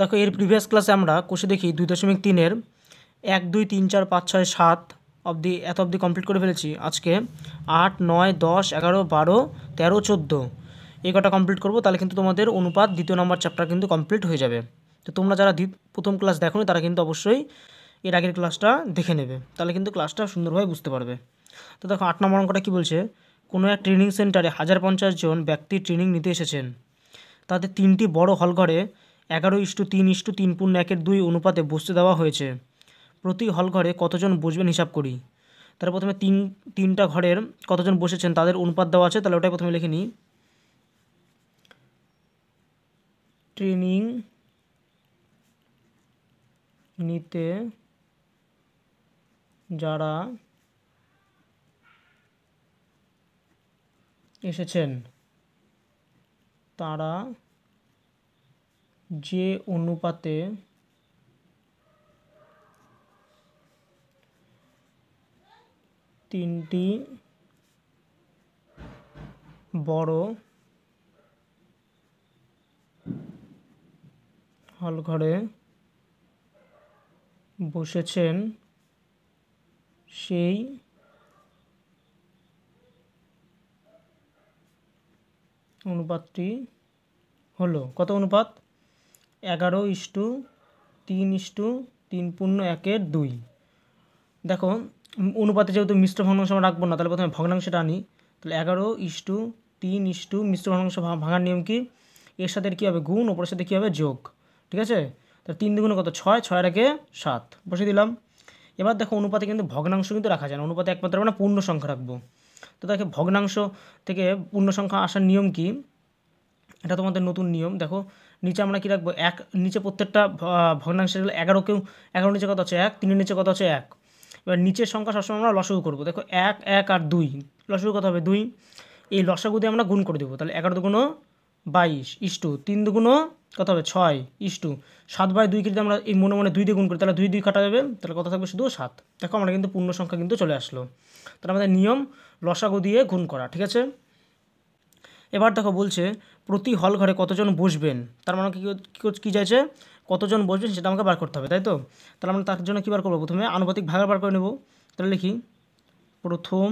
দেখো এর প্রিভিয়াস ক্লাসে আমরা কোষে দেখি 2.3-এর 1, 2, 3, 4, 5, 6, 7 অবধি এত অবধি কমপ্লিট করে ফেলেছি। আজকে 8, 9, 10, 11, 12, 13, 14 এই কটা কমপ্লিট করবো, তাহলে কিন্তু তোমাদের অনুপাত দ্বিতীয় নম্বর চ্যাপ্টার কিন্তু কমপ্লিট হয়ে যাবে। তো তোমরা যারা প্রথম ক্লাস দেখোনি তারা কিন্তু অবশ্যই এর আগের ক্লাসটা দেখে নেবে, তাহলে কিন্তু ক্লাসটা সুন্দরভাবে বুঝতে পারবে। তো দেখো 8 নম্বর অঙ্কটা কী বলছে, কোনো এক ট্রেনিং সেন্টারে 1050 জন ব্যক্তি ট্রেনিং নিতে এসেছেন। তাদের 3টি বড় হলঘরে 11:3:3:1 অনুপাতে বসতে দেওয়া হয়েছে। প্রতি হলঘরে কতজন বসবেন হিসাব করি। তার প্রথমে তিনটা ঘরের কতজন বসেছেন তাদের অনুপাত দেওয়া আছে, তাহলে ওটাই প্রথমে লিখে নিই। ট্রেনিং নিতে যারা এসেছেন তারা যে অনুপাতে তিনটি বড় হলঘরে বসেছেন সেই অনুপাতটি হলো কত অনুপাত? 11:3:3:1 দেখো অনুপাতে যেহেতু মিশ্র ভগ্নাংশ আমরা রাখবো না, তাহলে প্রথমে ভগ্নাংশটা আনি। তাহলে 11:3: মিশ্র ভগ্নাংশ ভাঙার নিয়ম কি? এর সাথে কী হবে গুণ, ওপরের সাথে কী হবে যোগ। ঠিক আছে, তাহলে 3 দুগুণে কত? 6, 6 একে 7 বসিয়ে দিলাম। এবার দেখো অনুপাতে কিন্তু ভগ্নাংশ কিন্তু রাখা যায় না, অনুপাতে একমাত্র আমরা পূর্ণ সংখ্যা রাখবো। তো দেখো ভগ্নাংশ থেকে পূর্ণ সংখ্যা আসার নিয়ম কি, এটা তোমাদের নতুন নিয়ম। দেখো নিচে আমরা কী রাখবো, এক নিচে প্রত্যেকটা ভগ্নাংশের 11 নিচে কত আছে 1, 3 নিচে কত আছে 1। এবার নিচের সংখ্যা সবসময় আমরা লসাগু করবো। দেখো 1, 1 আর 2, লসাগু কত হবে 2। এই লসাগু দিয়ে আমরা গুণ করে দেবো। তাহলে 11×2=22 3 দুগুণ কত হবে 6 7/2 যদি আমরা এই মনে মনে 2 দিয়ে গুণ করি, তাহলে 2 2 কাটা যাবে, তাহলে কত থাকবে শুধু 7। দেখো আমরা কিন্তু পূর্ণ সংখ্যা কিন্তু চলে আসলো। তাহলে আমাদের নিয়ম লসাগু দিয়ে গুণ করা। ঠিক আছে, এবার দেখো বলছে প্রতি হল ঘরে কতজন বসবেন, তার মানে কী চাইছে, কতজন বসবেন সেটা আমাকে বার করতে হবে, তাই তো। তাহলে আমরা তার জন্য কী বার করবো, প্রথমে আনুপাতিক ভাগার বার করে নেব। তাহলে লিখি প্রথম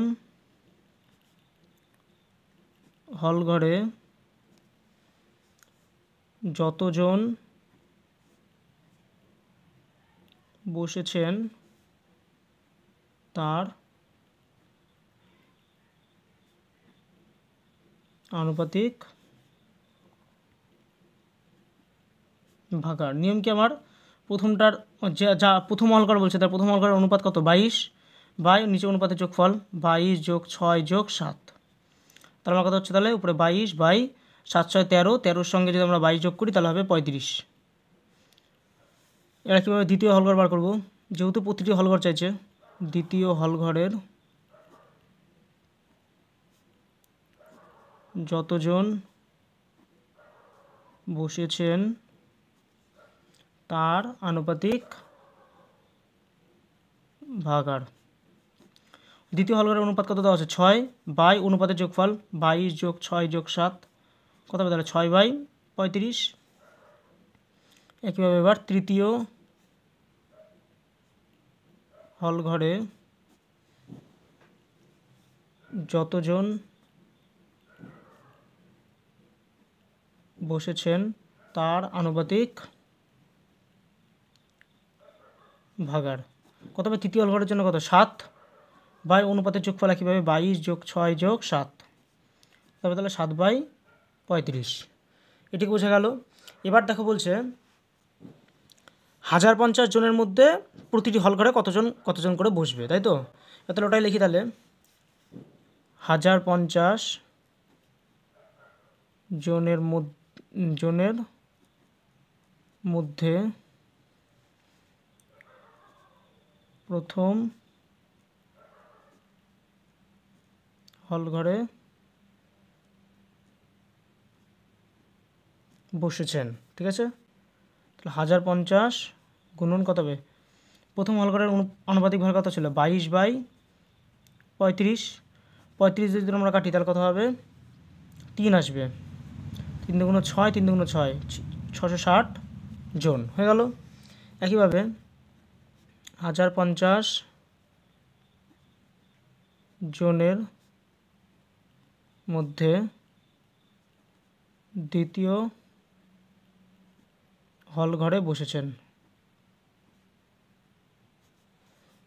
হল ঘরে যতজন বসেছেন তার আনুপাতিক ভাগার নিয়ম কি আমার, প্রথমটার যা প্রথম হলঘর বলছে তার প্রথম হলঘরের অনুপাত কত 22 বাই নিচে অনুপাতের যোগফল 22 + 6 + 7। তাহলে আমার কথা হচ্ছে তাহলে উপরে 22 বাই 7 6 13, 13-র সঙ্গে যদি আমরা 22 যোগ করি তাহলে হবে 35। এরা কীভাবে দ্বিতীয় হলঘর বার করব, যেহেতু প্রতিটি হলঘর চাইছে, দ্বিতীয় হলঘরের যতজন বসেছেন তার আনুপাতিক ভাগার। দ্বিতীয় হলঘরের অনুপাত কত দেওয়া আছে 6 বাই অনুপাতের যোগফল 22 + 6 + 7 কত হবে, তাহলে 6/35। একইভাবে এবার তৃতীয় হলঘরে যতজন বসেছেন তার আনুপাতিক ভাগার কত হবে, তৃতীয় হলঘরের জন্য কত 7 বাই অনুপাতের যোগফল কীভাবে 22 + 6 + 7, তবে তাহলে 7/35। এটিকে বোঝা গেল। এবার দেখো বলছে 1050 জনের মধ্যে প্রতিটি হলঘরে কতজন করে বসবে, তাই তো। তাহলে ওটাই লিখি, তাহলে 1050 জনের মধ্যে প্রথম হলঘরে বসেছেন। ঠিক আছে, তাহলে 1050 গুণন কত হবে, প্রথম হলঘরের আনুপাতিক ভার কত ছিল 22/35, 35 যদি আমরা কাটি তাহলে কত হবে 3 আসবে, 3 দুগুণ 6, 3 দুগুণ 6, 660 জন হয়ে গেল। একইভাবে 1050 জনের মধ্যে দ্বিতীয় হল ঘরে বসেছেন।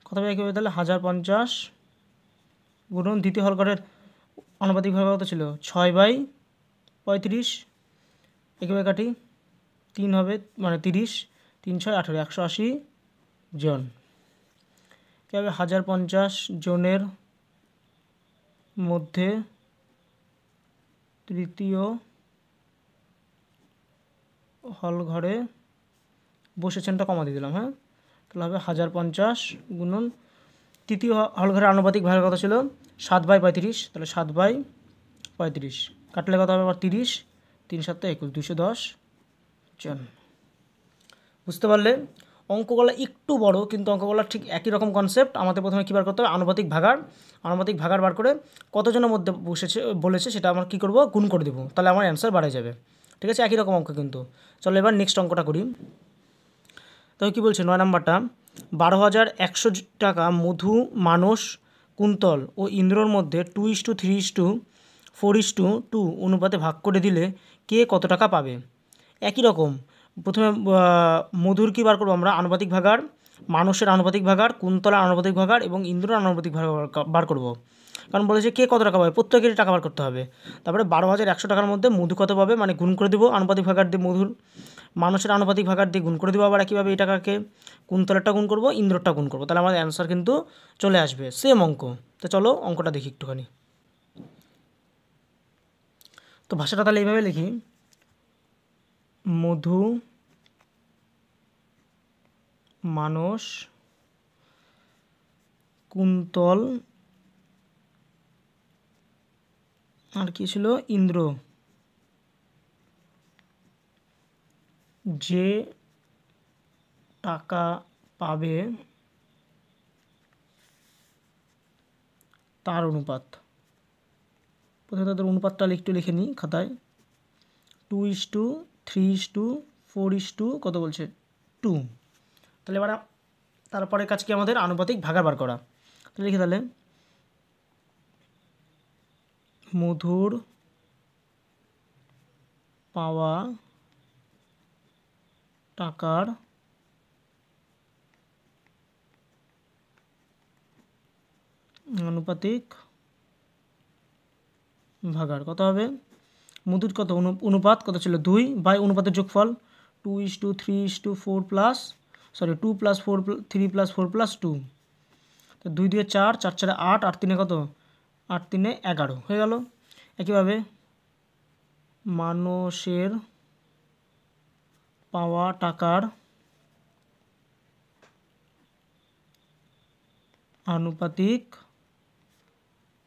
কত হবে একইভাবে তাহলে 1050 গুণন দ্বিতীয় হল ঘরের আনুপাতিক ভাগ কত ছিল 6/35। একইভাবে কাটি 3 হবে মানে 30, 3 6 18, 180 জন। কীভাবে 1050 জনের মধ্যে তৃতীয় হল ঘরে বসেছেনটা কমা দিয়ে দিলাম। হ্যাঁ, তাহলে হবে 1050 গুণন তৃতীয় হল ঘরের আনুপাতিক ভাগের কথা ছিল 7/35, তাহলে 7/35 কাটলে কত হবে আবার 30, 3 7 21, 210 জন। বুঝতে পারলে অঙ্কগুলো একটু বড়, কিন্তু অঙ্কগুলো ঠিক একই রকম কনসেপ্ট। আমাদের প্রথমে কী বার করতে হবে, আনুপাতিক ভাগাড় বার করে কতজনের মধ্যে বলেছে সেটা আমরা কী করব, গুণ করে দেবো, তাহলে আমার অ্যান্সার বাড়ে যাবে। ঠিক আছে, একই রকম অঙ্ক কিন্তু। চলো এবার নেক্সট অঙ্কটা করি। তো কী বলছে 9 নাম্বারটা, 12,100 টাকা মধু, মানস, কুন্তল ও ইন্দ্রর মধ্যে 2:3:4:2 অনুপাতে ভাগ করে দিলে কে কত টাকা পাবে। একই রকম প্রথমে মধুর কী বার করবো আমরা, আনুপাতিক ভাগাড়, মানসের আনুপাতিক ভাগাড়, কুন্তলার আনুপাতিক ভাগাড় এবং ইন্দ্রের আনুপাতিক ভাগাড় বার করব। কারণ বলেছে কে কত টাকা পাবে, প্রত্যেকেরই টাকা বার করতে হবে। তারপরে 12,100 টাকার মধ্যে মধু কত পাবে, মানে গুণ করে দেবো আনুপাতিক ভাগাড় দিয়ে মধুর, মানসের আনুপাতিক ভাগাড় দিয়ে গুণ করে দেবো। আবার একইভাবে এই টাকাকে কুন্তলেরটা গুণ করবো, ইন্দ্রটা গুণ করবো, তাহলে আমাদের অ্যান্সার কিন্তু চলে আসবে, সেম অঙ্ক। তো চলো অঙ্কটা দেখি একটুখানি। তো ভাষাটা তাহলে এইভাবে লিখি, মধু, মানস, কুন্তল আর কি ছিল, ইন্দ্র, যে টাকা পাবে তার অনুপাত। প্রথমে তাদের অনুপাতটা একটু লিখে নিই খাতায়, 2:3:4:2 কত বলছে 2। তাহলে এবার তারপরে কাজ কি আমাদের, আনুপাতিক ভাগাড় বার করা। তাহলে লিখে তাহলে মধুর পাওয়া টাকার আনুপাতিক ভাগাড় কত হবে, মধুর কত অনুপাত কত ছিল 2 বাই অনুপাতের যোগফল 2:3:4 প্লাস 2 + 4 3 + 4 + 2, তো 2 2 4, 4 4 8, 8 3 কত, 8 3 11 হয়ে গেল। একইভাবে মানসের পাওয়া টাকার আনুপাতিক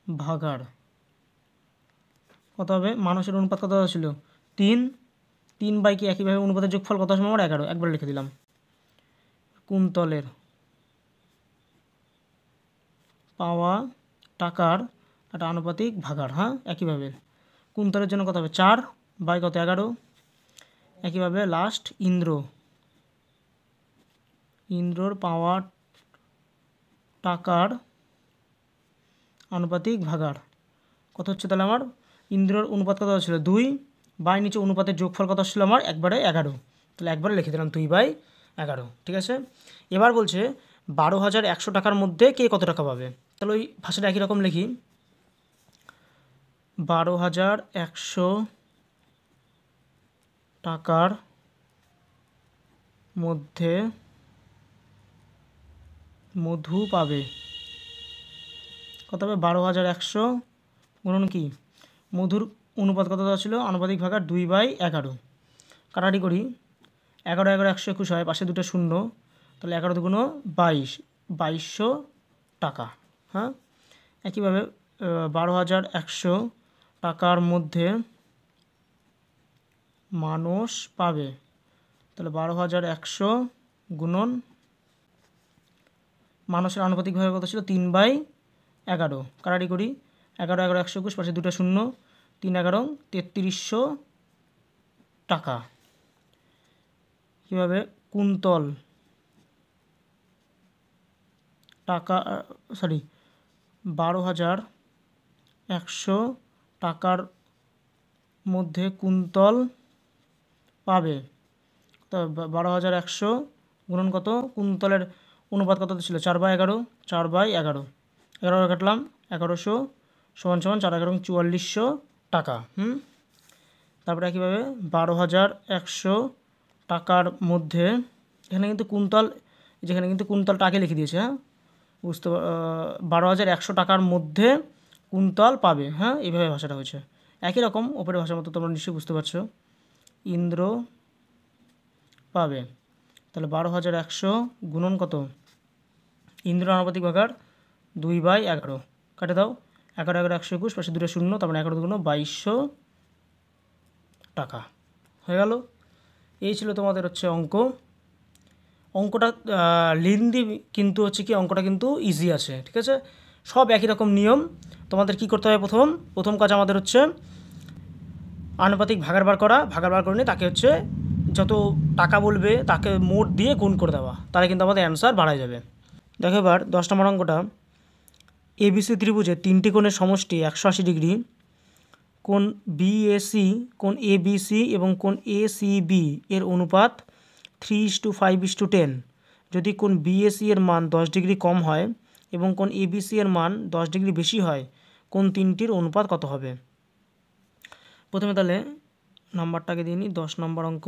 ভাগাড় কত হবে, মানুষের অনুপাত কত ছিল 3, 3 বাই কি একইভাবে অনুপাতের যোগফল কত সময় আমার 11, একবার লিখে দিলাম। কুন্তলের পাওয়া টাকার একটা আনুপাতিক ভাগাড়, হ্যাঁ একইভাবে কুন্তলের জন্য কত হবে 4 বাই কত 11। একইভাবে লাস্ট ইন্দ্রর পাওয়া টাকার আনুপাতিক ভাগাড় কত হচ্ছে, তাহলে আমার ইন্দ্রর অনুপাত কত ছিল 2 বাই নিচে অনুপাতের যোগফল কত ছিল আমার 1/11, তাহলে একবারে লিখে দিলাম 2/11। ঠিক আছে, এবার বলছে 12,100 টাকার মধ্যে কে কত টাকা পাবে। তাহলে ওই ভাষাটা একই রকম লিখি, 12,100 টাকার মধ্যে মধু পাবে কত হবে, 12,100 গুণন কি মধুর অনুপাত কত দেওয়া ছিল, আনুপাতিক ভাগাড় 2/11। কাটাকাটি করি, 11 11 121 হয়, পাশে দুটো শূন্য, তাহলে 11 2 22, 2200 টাকা। হ্যাঁ, একইভাবে 12,100 টাকার মধ্যে মানুষ পাবে, তাহলে 12,100 গুণন মানুষের আনুপাতিক ভাবে কত ছিল 3/11। কাটাকাটি করি, 11 11 121, পাশে দুটো শূন্য, 3 11 3300 টাকা। কীভাবে কুন্তল টাকা 12,100 টাকার মধ্যে কুন্তল পাবে। তো 12,100 গুণন কত, কুন্তলের অনুপাত কত ছিল 4/11, 4/11, 11 কাটলাম 1100 সমান 4 11 4400 টাকা। তারপরে কীভাবে 12,100 টাকার মধ্যে, এখানে কিন্তু কুন্তল, যেখানে কিন্তু কুন্তলটা আগে লিখে দিয়েছে, হ্যাঁ 12,100 টাকার মধ্যে কুন্তল পাবে, হ্যাঁ এইভাবে ভাষাটা হয়েছে। একই রকম ওপরের ভাষার মতো তোমরা নিশ্চয়ই বুঝতে পারছো। ইন্দ্র পাবে, তাহলে 12,100 গুণন কত, ইন্দ্র আনুপাতিক ভাগার 2/11, কাটে দাও 11 11 121, পাশে 2 শূন্য, তারপরে 11 2 2200 টাকা হয়ে গেল। এই ছিল তোমাদের হচ্ছে অঙ্কটা লেন্দি, কিন্তু হচ্ছে কি অঙ্কটা কিন্তু ইজি আছে, ঠিক আছে। সব একই রকম নিয়ম। তোমাদের কি করতে হবে, প্রথম কাজ আমাদের হচ্ছে আনুপাতিক ভাগার বার করে নিয়ে তাকে হচ্ছে যত টাকা বলবে তাকে মোট দিয়ে গুণ করে দেওয়া, তাহলে কিন্তু আমাদের অ্যান্সার বাড়ায় যাবে। দেখো এবার 10 নম্বর অঙ্কটা, এবিসি ত্রিভুজে 3টি কোণের সমষ্টি 180 ডিগ্রি, কোণ বিএসি, কোণ এবিসি এবং কোণ এসিবি এর অনুপাত 3:5:10। যদি কোণ বিএসি এর মান 10 ডিগ্রি কম হয় এবং কোণ এবিসি এর মান 10 ডিগ্রি বেশি হয়, কোণ তিনটির অনুপাত কত হবে? প্রথমে তাহলে নাম্বারটাকে দিয়ে নিই, 10 নম্বর অঙ্ক।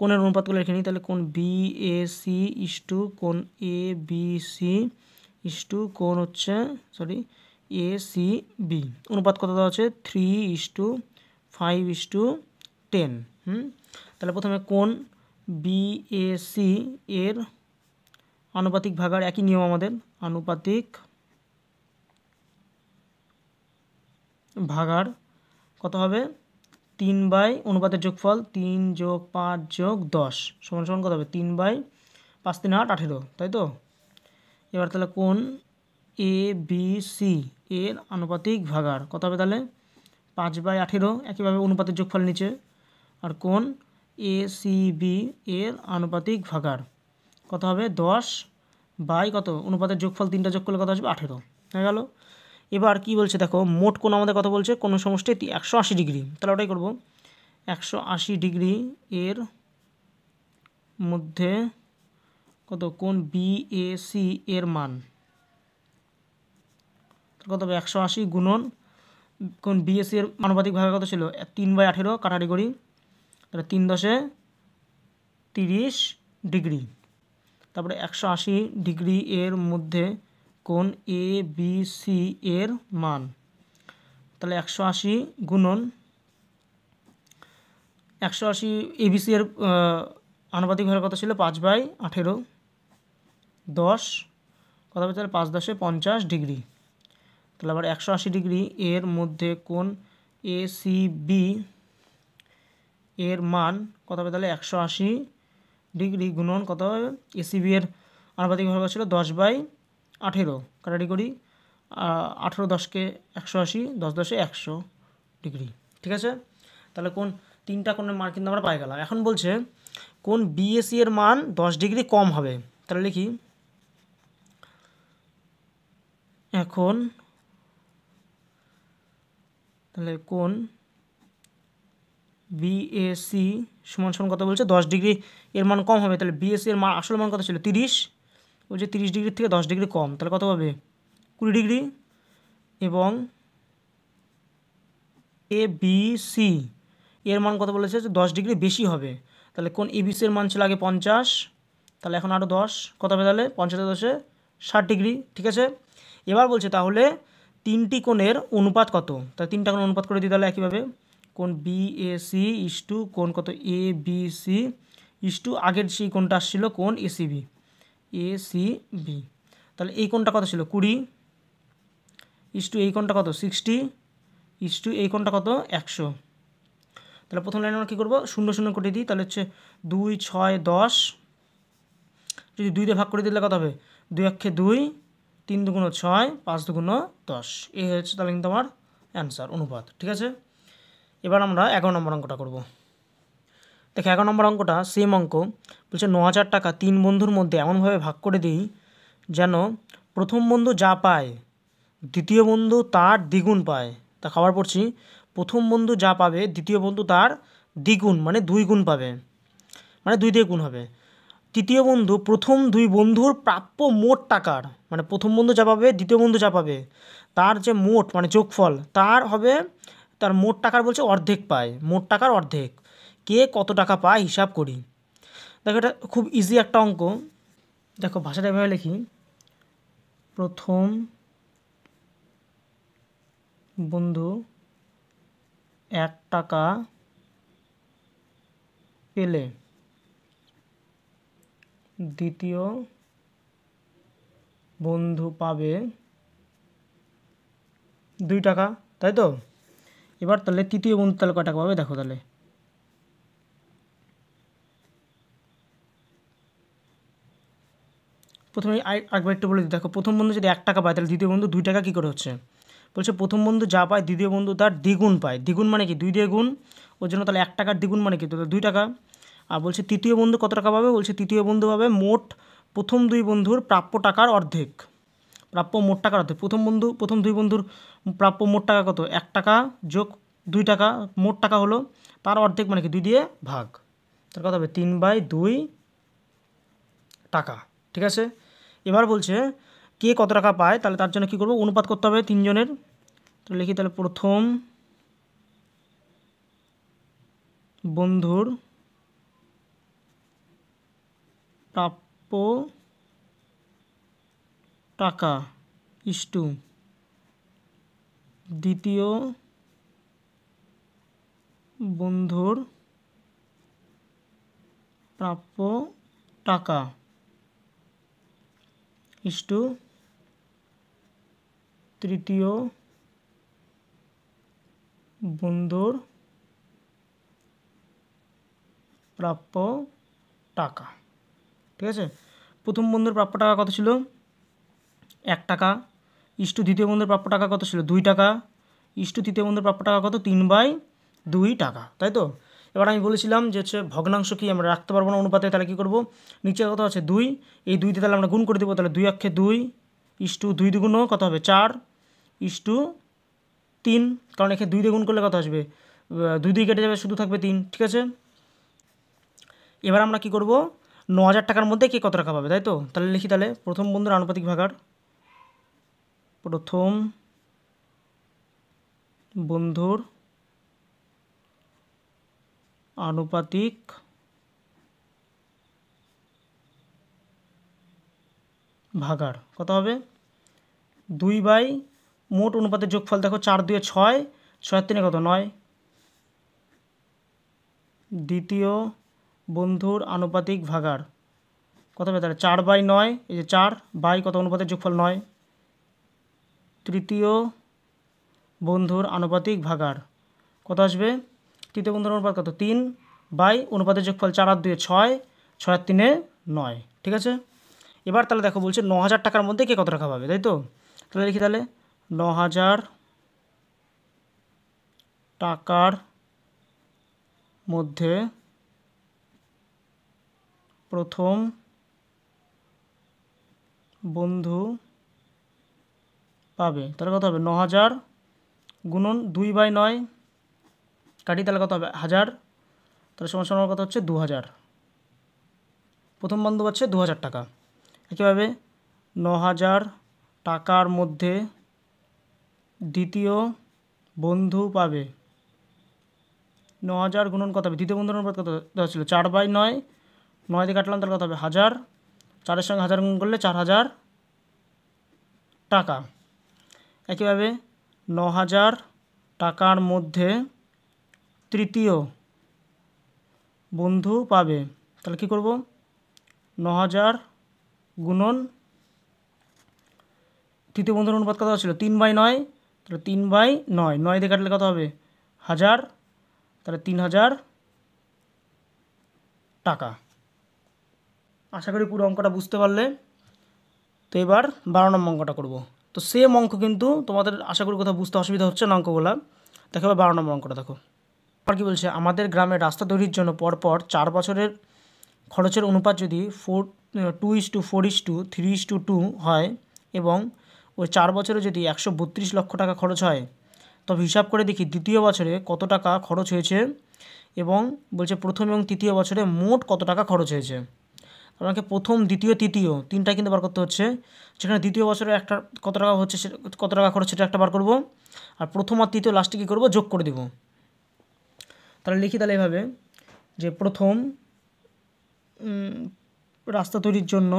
কোণের অনুপাতগুলো লিখে নিই। তাহলে কোণ বিএসি ইস্টু কোণ এবিসি ইস্টু কোণ হচ্ছে এসিবি, অনুপাত কত দেওয়া আছে 3:5:10। তাহলে প্রথমে কোণ বিএসি এর আনুপাতিক ভাগার একই নিয়ম আমাদের, আনুপাতিক ভাগার কত হবে 3 অনুপাতের যোগফল 3 + 5 + 10 সমান কত হবে 3/5 3 8 18, তাই তো। এবার তাহলে কোণ এ বি সি এর আনুপাতিক ভাগার কত হবে, তাহলে 5/18, একইভাবে অনুপাতের যোগফল নিচে। আর কোণ এ সি বি এর আনুপাতিক ভাগার কত হবে 10 কত, অনুপাতের যোগফল 3টা যোগ করলে কত আসবে 18 হয়ে গেল। এবার কি বলছে দেখো, মোট কোণ আমাদের কত বলছে, কোণ সমষ্টি 180 ডিগ্রি, তাহলে ওটাই করব। 180 ডিগ্রি এর মধ্যে কত, কোণ বিএসি এর মান কত হবে 180 গুণন কোণ বিএসি এর আনুপাতিক ভাগ কত ছিল 3/18, কাটারি করি, তাহলে 3 10 30 ডিগ্রি। তারপরে 180 ডিগ্রি এর মধ্যে কোণ এ বি সি এর মান, তাহলে 180 গুণন 180 এবিসি এর আনুপাতিক ভাগ কত ছিল 5/18, 10 কত হবে, তাহলে 5 10 50 ডিগ্রি। তাহলে আবার 180 ডিগ্রি এর মধ্যে কোণ এসিবি এর মান কত হবে, তাহলে 180 ডিগ্রি গুণন কত হবে, এসিবি এর আনুপাতিক ভাগ ছিল 10/18, কাটারি করি, 18 10কে 180, 10 10 100 ডিগ্রি, ঠিক আছে। তাহলে কোণ তিনটা কোণের মান কিন্তু আমরা পাই গেলাম। এখন বলছে কোণ বিএসি এর মান 10 ডিগ্রি কম হবে, তাহলে লিখি এখন, তাহলে কোণ বিএসি সমান কত বলছে 10 ডিগ্রি এর মান কম হবে, তাহলে বিএসি এর মান আসল মান কত ছিল 30, বলছে 30 ডিগ্রির থেকে 10 ডিগ্রি কম, তাহলে কত হবে 20 ডিগ্রি। এবং এবিসি এর মান কত বলেছে 10 ডিগ্রি বেশি হবে, তাহলে কোণ এবিসি এর মান ছিল আগে 50, তাহলে এখন আরও 10, কত হবে তাহলে 50 10 60 ডিগ্রি, ঠিক আছে। এবার বলছে তাহলে তিনটি কোণের অনুপাত কত, তাহলে তিনটা কোণ অনুপাত করে দিই, তাহলে একইভাবে কোণ বিএসি ইস্টু কোণ কত এবিসি ইস্টু আগের সেই কোণটা আসছিল কোণ এসিবি, তাহলে এই কোণটা কত ছিল 20 ইস্টু এই কোণটা কত 60 ইস্টু এই কোণটা কত 100। তাহলে প্রথম লাইনে আমরা কী করবো, 0 0 কেটে দিই, তাহলে হচ্ছে 2 6 10, যদি 2 দিয়ে ভাগ করে দিলে কত হবে 2 1 2, 3 2 6, 5 2 10, এই হচ্ছে তাহলে কিন্তু আমার অ্যান্সার অনুপাত, ঠিক আছে। এবার আমরা 11 নম্বর অঙ্কটা করব। দেখো 11 নম্বর অঙ্কটা সেম অঙ্ক, বলছে 9,000 টাকা 3 বন্ধুর মধ্যে এমনভাবে ভাগ করে দিই যেন প্রথম বন্ধু যা পায় দ্বিতীয় বন্ধু তার দ্বিগুণ পায়। তা খাবার পড়ছি, প্রথম বন্ধু যা পাবে দ্বিতীয় বন্ধু তার দ্বিগুণ মানে 2 গুণ পাবে, মানে 2 দিয়ে গুণ হবে। তৃতীয় বন্ধু প্রথম 2 বন্ধুর প্রাপ্য মোট টাকার, মানে প্রথম বন্ধু যা পাবে দ্বিতীয় বন্ধু যা পাবে তার যে মোট মানে যোগফল তার হবে, তার মোট টাকার বলছে অর্ধেক পায়, মোট টাকার অর্ধেক। কে কত টাকা পায় হিসাব করি। দেখো এটা খুব ইজি একটা অঙ্ক। দেখো ভাষাটা এভাবে লিখি, প্রথম বন্ধু 1 টাকা পেলে দ্বিতীয় বন্ধু পাবে 2 টাকা, তাই তো। এবার তাহলে তৃতীয় বন্ধু তাহলে কয় টাকা পাবে দেখো, তাহলে প্রথমে আরেকবার একটু বলে দিই। দেখো প্রথম বন্ধু যদি 1 টাকা পায় তাহলে দ্বিতীয় বন্ধু 2 টাকা কী করে হচ্ছে, বলছে প্রথম বন্ধু যা পায় দ্বিতীয় বন্ধু তার দ্বিগুণ পায়, দ্বিগুণ মানে কি 2 দিয়ে গুণ, ওর জন্য তাহলে 1 টাকার দ্বিগুণ মানে কি, তাহলে 2 টাকা। আর বলছে তৃতীয় বন্ধু কত টাকা পাবে, বলছে তৃতীয় বন্ধু পাবে মোট প্রথম 2 বন্ধুর প্রাপ্য টাকার অর্ধেক, প্রাপ্য মোট টাকার অর্ধেক। প্রথম 2 বন্ধুর প্রাপ্য মোট টাকা কত, 1 টাকা যোগ 2 টাকা, মোট টাকা হলো তার অর্ধেক মানে কি 2 দিয়ে ভাগ, তার কত হবে 3/2 টাকা, ঠিক আছে। এবার বলছে কে কত টাকা পায়, তাহলে তার জন্য কী করবো, অনুপাত করতে হবে 3 জনের। তো লিখি তাহলে প্রথম বন্ধুর প্রাপ্য টাকা ইস্টু দ্বিতীয় বন্ধুর প্রাপ্য টাকা ইস্টু তৃতীয় বন্ধুর প্রাপ্য টাকা, ঠিক আছে। প্রথম বন্ধুর প্রাপ্য টাকা কত ছিল, 1 টাকা, ইস্টু দ্বিতীয় বন্ধুর প্রাপ্য টাকা কত ছিল 2 টাকা, ইস্টু তৃতীয় বন্ধুর প্রাপ্য টাকা কত 3/2 টাকা, তাই তো। এবার আমি বলেছিলাম যে হচ্ছে ভগ্নাংশ কি আমরা রাখতে পারবো না অনুপাতে, তাহলে কী করবো, নিচে কত আছে 2, এই 2 দিয়ে তাহলে আমরা গুণ করে দেবো, তাহলে 2 অক্ষে 2 ইস্টু 2 দুগুণ কত হবে 4 ইস্টু 3, কারণ এখানে 2 দিয়ে গুণ করলে কত আসবে 2 দিয়ে কেটে যাবে, শুধু থাকবে 3, ঠিক আছে। এবার আমরা কি করব, 9,000 টাকার মধ্যে কে কত টাকা পাবে, তাই তো। তাহলে লিখি তাহলে প্রথম বন্ধুর আনুপাতিক ভাগাড়, প্রথম বন্ধুর আনুপাতিক ভাগাড় কত হবে 2 মোট অনুপাতের যোগফল দেখো 4 2 6, 6 3 কত 9, দ্বিতীয় বন্ধুর আনুপাতিক ভাগাড় কত হবে তাহলে 4/9, এই যে 4 বাই কত অনুপাতের যোগফল 9, তৃতীয় বন্ধুর আনুপাতিক ভাগাড় কত আসবে, তৃতীয় বন্ধুর অনুপাত কত 3 বাই অনুপাতের যোগফল 4 আর 2 6, 6 আর 3 9, ঠিক আছে। এবার তাহলে দেখো বলছে 9,000 টাকার মধ্যে কে কত টাকা পাবে, তাই তো। তাহলে লিখি তাহলে 9,000 টাকার মধ্যে প্রথম বন্ধু পাবে, তাহলে কত হবে 9,000 গুণন 2/9 কাটি, তাহলে কত হবে 1000, তাহলে সমান সমান কত হচ্ছে 2,000, প্রথম বন্ধু পাচ্ছে 2,000 টাকা। একইভাবে 9,000 টাকার মধ্যে দ্বিতীয় বন্ধু পাবে 9,000 গুণন কত হবে, দ্বিতীয় বন্ধুর অনুপাত কত দেওয়া ছিল 4/9, 9 দিয়ে কাটলাম তাহলে কত হবে 1000, 4-এর সঙ্গে 1000 গুণ করলে 4,000 টাকা। একইভাবে 9,000 টাকার মধ্যে তৃতীয় বন্ধু পাবে, তাহলে কী করব 9,000 গুণন তৃতীয় বন্ধুর অনুপাত কত ছিল 3/9, তাহলে 3/9, 9 দিয়ে কাটলে কত হবে 1000, তাহলে 3,000 টাকা। আশা করি পুরো অঙ্কটা বুঝতে পারলে। তো এবার 12 নম্বর অঙ্কটা করব। তো সেম অঙ্ক কিন্তু তোমাদের আশা করি কোথাও বুঝতে অসুবিধা হচ্ছে না অঙ্কগুলা। দেখো 12 নম্বর অঙ্কটা দেখো, আর কি বলছে, আমাদের গ্রামের রাস্তা তৈরির জন্য পরপর 4 বছরের খরচের অনুপাত যদি 2:4:3:2 হয় এবং ওই 4 বছরে যদি 132 লক্ষ টাকা খরচ হয়, তবে হিসাব করে দেখি দ্বিতীয় বছরে কত টাকা খরচ হয়েছে এবং বলছে প্রথম এবং তৃতীয় বছরে মোট কত টাকা খরচ হয়েছে। আমাকে প্রথম, দ্বিতীয়, তৃতীয় তিনটা কিন্তু বার করতে হচ্ছে। যেখানে দ্বিতীয় বছরে একটা কত টাকা হচ্ছে, কত টাকা খরচ সেটা একটা বার করব, আর প্রথম আর তৃতীয় লাস্টে কী করবো, যোগ করে দেব। তাহলে লিখি তাহলে এভাবে যে প্রথম রাস্তা তৈরির জন্য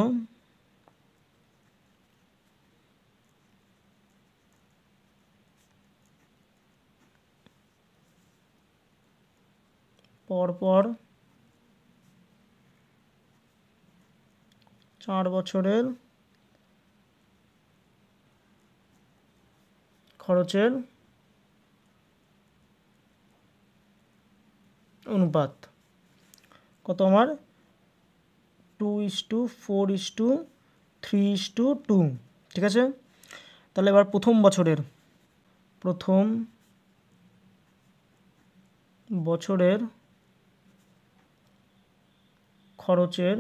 পরপর 4 বছরের খরচের অনুপাত কত আমার, 2:4:3:2, ঠিক আছে। তাহলে এবার প্রথম বছরের খরচের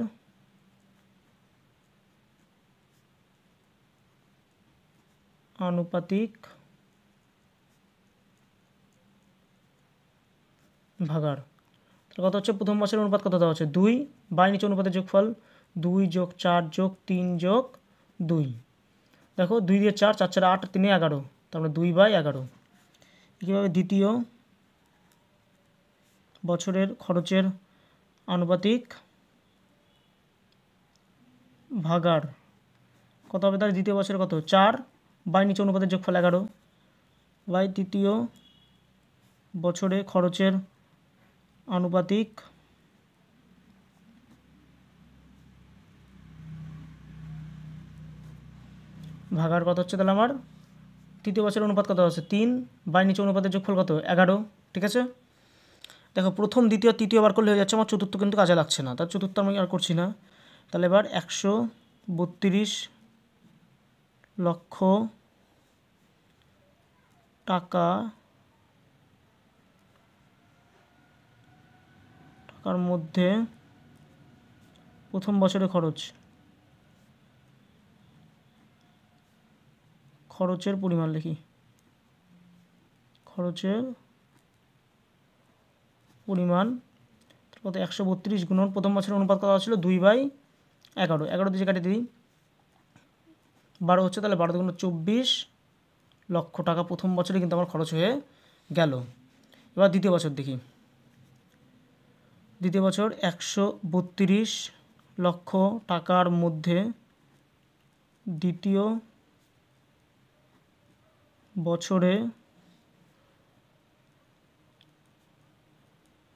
আনুপাতিক ভাগাড়। তাহলে কত হচ্ছে, প্রথম বছরের অনুপাত কত দেওয়া হচ্ছে 2, বাই নিচে অনুপাতের যোগফল 2 + 4 + 3 + 2। দেখো 2 দিয়ে 4, 4 4 8, 3 11, তারপরে 2/11। কীভাবে দ্বিতীয় বছরের খরচের আনুপাতিক ভাগাড় কত হবে, তাহলে দ্বিতীয় বছরে কত 4, বাই নিচে অনুপাতের যোগফল 11, বাই তৃতীয় বছরে খরচের আনুপাতিক ভাগাড় কত হচ্ছে, তাহলে আমার তৃতীয় বছরের অনুপাত কত হচ্ছে 3, বাই নিচে অনুপাতের যোগফল কত 11, ঠিক আছে। দেখো প্রথম, দ্বিতীয়, তৃতীয় বার করলে হয়ে যাচ্ছে, আমার চতুর্থ কিন্তু কাজে লাগছে না, তার চতুর্থ আমি আর করছি না। তাহলে এবার 132 লক্ষ টাকার মধ্যে প্রথম বছরে খরচের পরিমাণ লিখি, খরচের পরিমাণ কত, 132 গুণন প্রথম বছরের অনুপাত কত ছিল 2/11, 11 দিয়ে কাটিয়ে দিই 12 হচ্ছে, তাহলে 12 × 24 লক্ষ টাকা প্রথম বছরে কিন্তু আমার খরচ হয়ে গেল। এবার দ্বিতীয় বছর দেখি, দ্বিতীয় বছর 132 লক্ষ টাকার মধ্যে দ্বিতীয় বছরে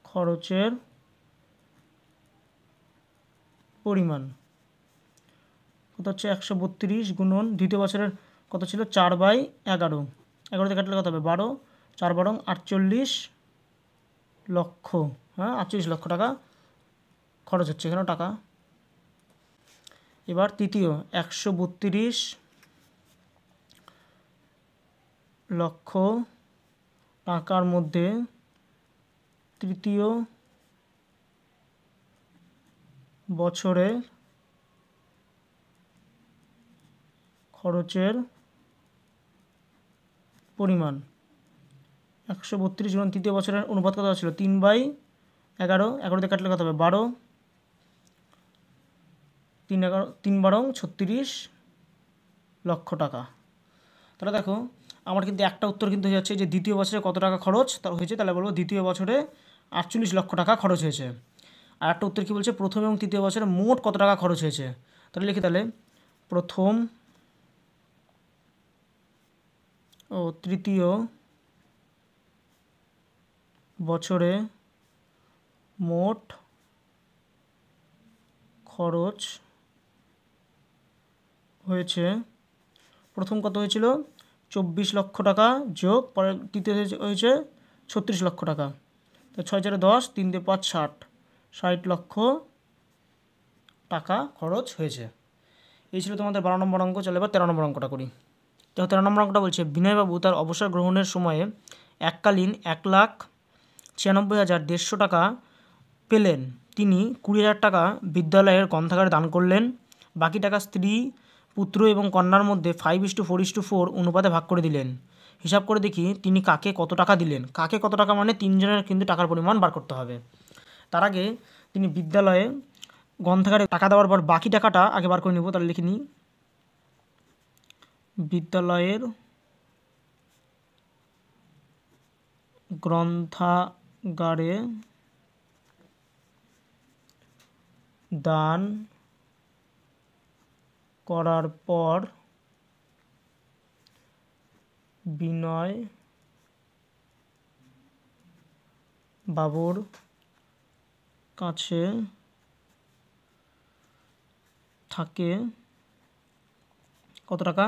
খরচের পরিমাণ কত হচ্ছে, 132 গুণন দ্বিতীয় বছরের কত ছিল 4/11, 11 দিয়ে কাটলে কত হবে 12, 4 × 48 লক্ষ, হ্যাঁ 48 লক্ষ টাকা খরচ হচ্ছে এখানেও টাকা। এবার তৃতীয় 132 লক্ষ টাকার মধ্যে তৃতীয় বছরে খরচের পরিমাণ 132 গুণ তৃতীয় বছরের অনুপাত কত ছিল 3/11, 11 দিয়ে কাটলে কত হবে 12, 3 × 36 লক্ষ টাকা। তাহলে দেখো আমার কিন্তু একটা উত্তর কিন্তু হয়ে যাচ্ছে যে দ্বিতীয় বছরে কত টাকা খরচ তার হয়েছে, তাহলে বলবো দ্বিতীয় বছরে 48 লক্ষ টাকা খরচ হয়েছে। আর একটা উত্তর কী বলছে, প্রথম এবং তৃতীয় বছরে মোট কত টাকা খরচ হয়েছে। তাহলে লিখি, তাহলে প্রথম ও তৃতীয় বছরে মোট খরচ হয়েছে, প্রথম কত হয়েছিল 24 লক্ষ টাকা, যোগ পরে তৃতীয় হয়েছে 36 লক্ষ টাকা, তো 6 × 10, 3 দিয়ে 5 60 লক্ষ টাকা খরচ হয়েছে। এই ছিল তোমাদের 12 নম্বর অঙ্ক। চলে এবার 13 নম্বর অঙ্কটা করি। দেখো 13 নম্বর অঙ্কটা বলছে, বিনয়বাবু তার অবসর গ্রহণের সময়ে এককালীন 1,00,000 96,150 টাকা পেলেন, তিনি 20,000 টাকা বিদ্যালয়ের গ্রন্থাগারে দান করলেন। বাকি টাকা স্ত্রী, পুত্র এবং কন্যার মধ্যে 5:4:4 অনুপাতে ভাগ করে দিলেন। হিসাব করে দেখি তিনি কাকে কত টাকা দিলেন। কাকে কত টাকা মানে তিনজনের কিন্তু টাকার পরিমাণ বার করতে হবে। তার আগে তিনি বিদ্যালয়ে গ্রন্থাগারে টাকা দেওয়ার পর বাকি টাকাটা আগে বার করে নেব। তাহলে লিখে নিই, বিদ্যালয়ের গ্রন্থাগারে দান করার পর বিনয় বাবুর কাছে থাকে কত টাকা,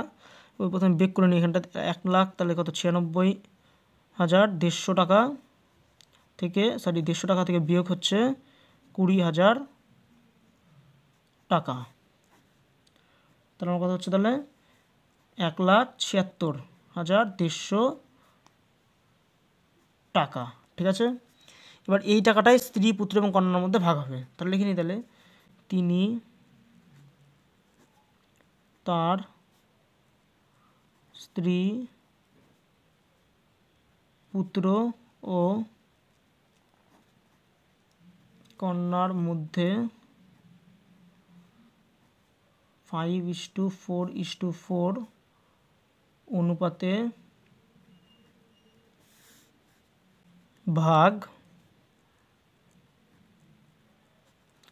ওই প্রথমে বেক করে নিই এখানটা 1 লাখ, তাহলে কত 96,150 টাকা থেকে 150 টাকা থেকে বিয়োগ হচ্ছে 20,000 টাকা। তাহলে আমার কথা হচ্ছে তাহলে 1,76,150 টাকা। ঠিক আছে, এবার এই টাকাটাই স্ত্রী, পুত্র এবং কন্যার মধ্যে ভাগ হবে। তাহলে লিখে নিই, তাহলে তিনি তার স্ত্রী, পুত্র ও কন্যার মধ্যে 5:4:4 অনুপাতে ভাগ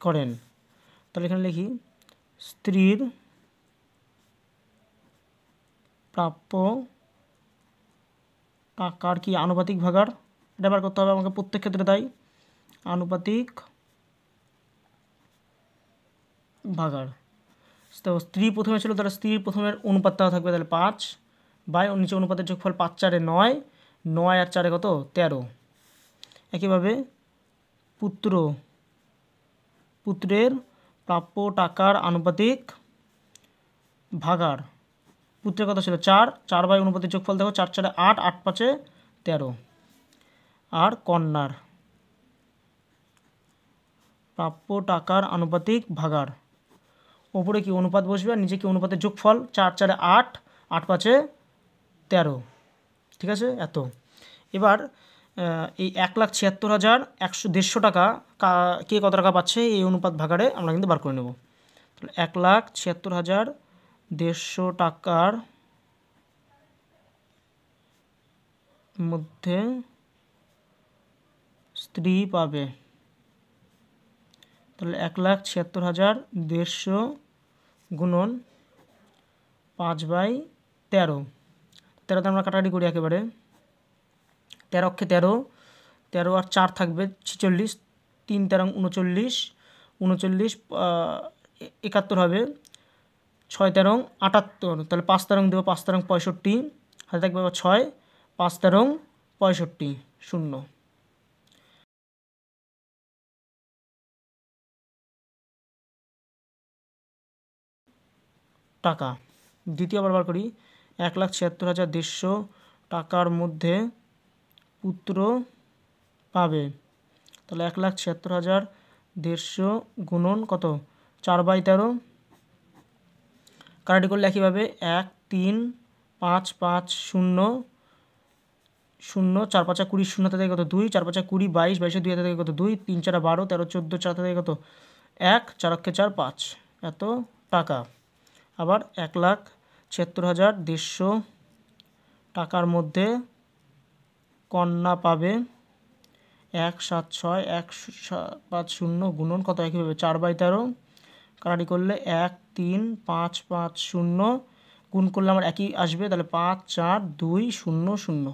করেন। তাহলে এখানে লিখি, স্ত্রীর প্রাপ্য টাকার কি আনুপাতিক ভাগার, এটা বার করতে হবে আমাকে প্রত্যেক ক্ষেত্রে, তাই আনুপাতিক ভাগার। তো স্ত্রী প্রথমে ছিল, তাহলে স্ত্রীর প্রথমের অনুপাতটা থাকবে তাহলে 5 বাই নিচে অনুপাতের যোগফল 5×4 9, 9 আর 4 কত 13। একইভাবে পুত্রের প্রাপ্য টাকার আনুপাতিক ভাগার, পুত্রের কথা ছিল 4, 4 বাই অনুপাতের যোগফল দেখো 4×4 8, 8×5 13। আর কন্যার প্রাপ্য টাকার আনুপাতিক ভাগার, ওপরে কি অনুপাত বসবে আর নিচে কি অনুপাতের যোগফল, 4×4 8, 8×5 13। ঠিক আছে, এত। এবার এই 1,76,150 টাকা কে কত টাকা পাচ্ছে এই অনুপাত ভাগারে আমরা কিন্তু বার করে নেব। তাহলে 1,76,150 টাকার মধ্যে স্ত্রী পাবে, তাহলে 1,76,150 গুণন 5/13। 13তে আমরা কাটাকাটি করি একেবারে, 13 অক্ষে 13, 13 আর 4 থাকবে 46, 3 13 39, 39 71 হবে, 6 13 78, তাহলে 5 13 দেবো, 5 13 65, হাতে থাকবে 6, 5 13 65 0। টাকা দ্বিতীয়বার বার করি, 1,76,150 টাকার মধ্যে পুত্র পাবে, তাহলে 1,76,150 গুণন কত 4/13, কাটাটি করলে একইভাবে 1 3 5 5 0 0, 4 5 20, 0 থেকে কত 2, 4 5 20 22, 22 2 থেকে কত 2, 3 4 12, 13 14, 4 থেকে কত 1, 4 অক্ষে 4 5, এত টাকা। আবার 1,76,150 টাকার মধ্যে কন্যা পাবে, 1,76,150 গুণন কত একইভাবে 4/13, কাটাটি করলে 1 3 5 5 0, গুণ করলে আমার একই আসবে, তাহলে 5 4 2 0 0,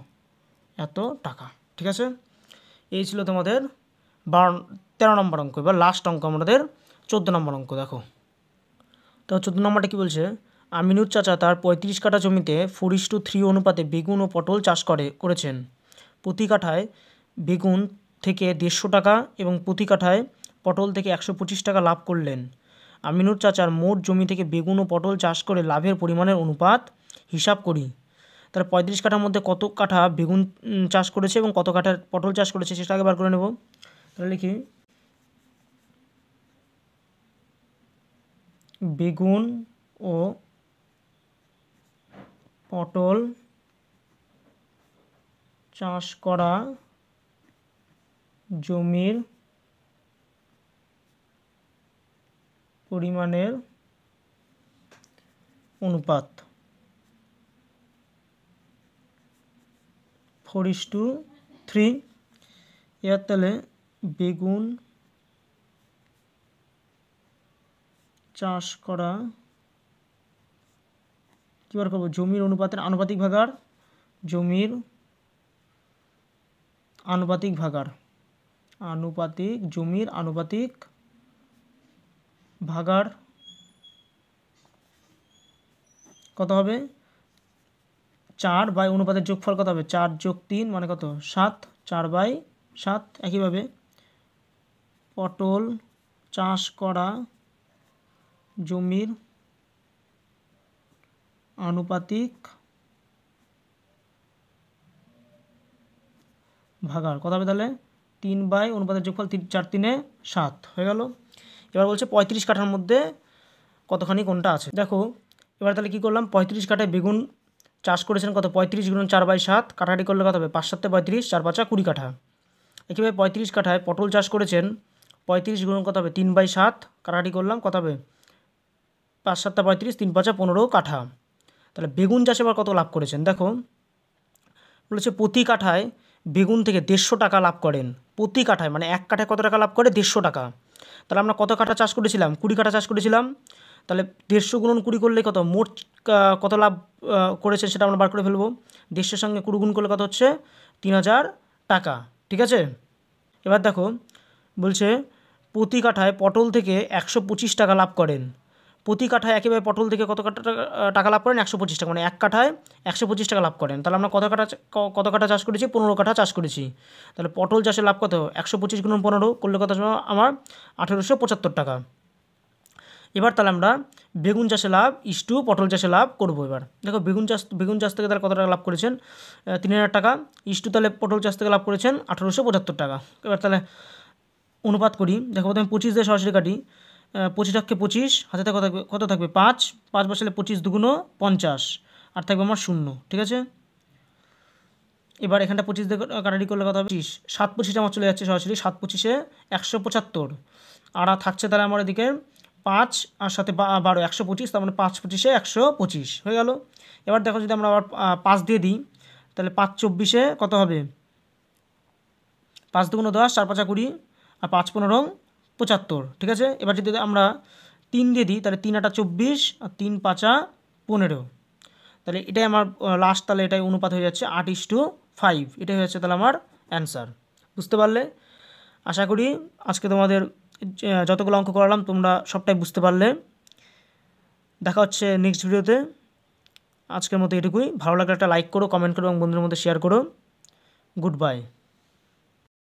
এত টাকা। ঠিক আছে, এই ছিল তোমাদের 13 নম্বর অঙ্ক। এবার লাস্ট অঙ্ক আমাদের 14 নম্বর অঙ্ক। দেখো তো 14 নম্বরটা কী বলছে, আমিনুর চাচা তার 35 কাঠা জমিতে 4:3 অনুপাতে বেগুন ও পটল চাষ করেছেন। প্রতি কাঠায় বেগুন থেকে 150 টাকা এবং প্রতি কাঠায় পটল থেকে 125 টাকা লাভ করলেন। আমিনুর চাচার মোট জমি থেকে বেগুন ও পটল চাষ করে লাভের পরিমাণের অনুপাত হিসাব করি। তাহলে 35 কাঠার মধ্যে কত কাঠা বেগুন চাষ করেছে এবং কত কাঠা পটল চাষ করেছে সেটা আগে বার করে নেব। তাহলে লিখি বেগুন ও পটল চাষ করা জমির পরিমাণের অনুপাত 4:3। এর তাহলে বেগুন চাষ করা কী বার করবো, জমির অনুপাতের আনুপাতিক ভাগাড়, জমির আনুপাতিক ভাগাড়, জমির আনুপাতিক ভাগাড় কত হবে 4 বাই অনুপাতের যোগফল কত হবে 4 + 3 মানে কত 7, 4/7। একইভাবে পটল চাষ করা জমির আনুপাতিক ভাগাড় কত হবে তাহলে 3 বাই অনুপাতের যোগফল 4 × 3 = 7 হয়ে গেল। এবার বলছে 35 কাঠার মধ্যে কতখানি কোনটা আছে। দেখো এবার তাহলে কী করলাম, 35 কাঠায় বেগুন চাষ করেছেন কত 35 × 4/7, কাটাকাটি করলে কত হবে 5 × 7 = 35, 4 × 5 = 20 কাঠা। একইভাবে 35 কাঠায় পটল চাষ করেছেন 35 গুণন কত হবে 3/7, কাটাকাটি করলাম কত হবে 5 × 7 = 35, 3 × 5 = 15 কাঠা। তাহলে বেগুন চাষে এবার কত লাভ করেছেন, দেখো বলেছে প্রতি কাঠায় বেগুন থেকে 150 টাকা লাভ করেন। প্রতি কাঠায় মানে এক কাঠায় কত টাকা লাভ করে 150 টাকা। তাহলে আমরা কত কাঠা চাষ করেছিলাম 20 কাঠা চাষ করেছিলাম। তাহলে 150 × 20 করলে কত মোট কত লাভ করেছে সেটা আমরা বার করে ফেলবো। 150 সঙ্গে 20 গুণ করলে কত হচ্ছে 3000 টাকা। ঠিক আছে, এবার দেখো বলছে প্রতি কাঠায় পটল থেকে 125 টাকা লাভ করেন। প্রতি কাঠায় একেবারে পটল থেকে কত টাকা লাভ করেন 125 টাকা, মানে এক কাঠায় 125 টাকা লাভ করেন। তাহলে আমরা কত কাঠা চাষ করেছি 15 কাঠা চাষ করেছি। তাহলে পটল চাষের লাভ কত 125 × 15 করলে কত আমার 1875 টাকা। এবার তাহলে আমরা বেগুন চাষে লাভ ইস্টু পটল চাষে লাভ করব। এবার দেখো বেগুন চাষ থেকে তাহলে কত টাকা লাভ করেছেন 3000 টাকা, ইস্টু তাহলে পটল চাষ থেকে লাভ করেছেন 1875 টাকা। এবার তাহলে অনুপাত করি, দেখো প্রথমে 25 দিয়ে সরাসরি কাটি, 25 × 25 হাতে কত থাকবে 5 বসালে 25 × 2 = 50 আর থাকবে আমার 0। ঠিক আছে, এবার এখানটা 25 দিয়ে কাটাকাটি করলে কত হবে 25, 7 × 25 আমার চলে যাচ্ছে সরাসরি, 7 × 25 = 175 আর থাকছে তাহলে আমার এদিকে 5 আর সাথে 12 125, তার মানে 5 × 25 = 125 হয়ে গেল। এবার দেখো যদি আমরা আবার 5 দিয়ে দিই তাহলে 5 × 24 কত হবে 5 × 2 = 10, 4 × 5 = 20 আর 5 × 15 = 75। ঠিক আছে, এবার যদি আমরা 3 দিয়ে দিই তাহলে 3 × 8 = 24 আর 3 × 5 = 15। তাহলে এটাই আমার লাস্ট, তাহলে এটাই অনুপাত হয়ে যাচ্ছে 8:5। এটাই হচ্ছে তাহলে আমার অ্যান্সার। বুঝতে পারলে? আশা করি আজকে তোমাদের যতগুলো অঙ্ক করালাম তোমরা সবটাই বুঝতে পারলে। দেখা হচ্ছে নেক্সট ভিডিওতে। আজকের মতো এটুকুই। ভালো লাগলে একটা লাইক করো, কমেন্ট করো এবং বন্ধুদের মধ্যে শেয়ার করো। Good bye.